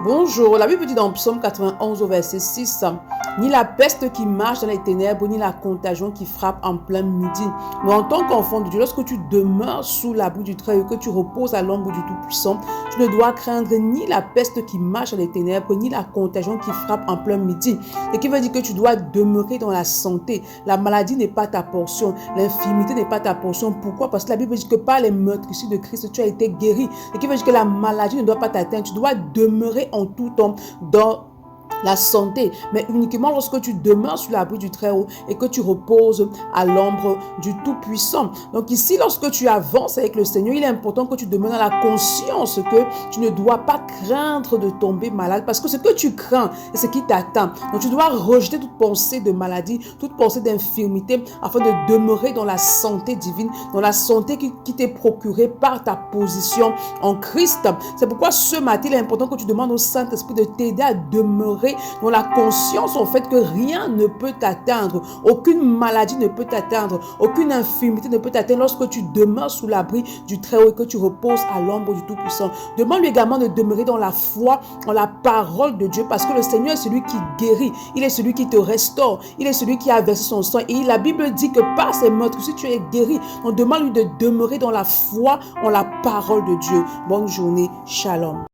Bonjour, la Bible dit dans Psaume 91 au verset 6, ni la peste qui marche dans les ténèbres, ni la contagion qui frappe en plein midi. Mais en tant qu'enfant de Dieu, lorsque tu demeures sous l'abri du Très-Haut, que tu reposes à l'ombre du Tout-Puissant, tu ne dois craindre ni la peste qui marche dans les ténèbres, ni la contagion qui frappe en plein midi. Ce qui veut dire que tu dois demeurer dans la santé. La maladie n'est pas ta portion, l'infirmité n'est pas ta portion. Pourquoi? Parce que la Bible dit que par les meurtrissures de Christ, tu as été guéri. Ce qui veut dire que la maladie ne doit pas t'atteindre. Tu dois demeurer en tout temps dans la santé, mais uniquement lorsque tu demeures sous l'abri du Très-Haut et que tu reposes à l'ombre du Tout-Puissant. Donc ici, lorsque tu avances avec le Seigneur, il est important que tu demeures dans la conscience que tu ne dois pas craindre de tomber malade, parce que ce que tu crains, c'est ce qui t'attend. Donc tu dois rejeter toute pensée de maladie, toute pensée d'infirmité, afin de demeurer dans la santé divine, dans la santé qui t'est procurée par ta position en Christ. C'est pourquoi ce matin, il est important que tu demandes au Saint-Esprit de t'aider à demeurer dans la conscience en fait que rien ne peut t'atteindre, aucune maladie ne peut t'atteindre, aucune infirmité ne peut t'atteindre lorsque tu demeures sous l'abri du Très-Haut et que tu reposes à l'ombre du Tout-Puissant. Demande-lui également de demeurer dans la foi, en la parole de Dieu, parce que le Seigneur est celui qui guérit, il est celui qui te restaure, il est celui qui a versé son sang, et la Bible dit que par ses meurtres, si tu es guéri, on demande lui de demeurer dans la foi, en la parole de Dieu. Bonne journée, shalom.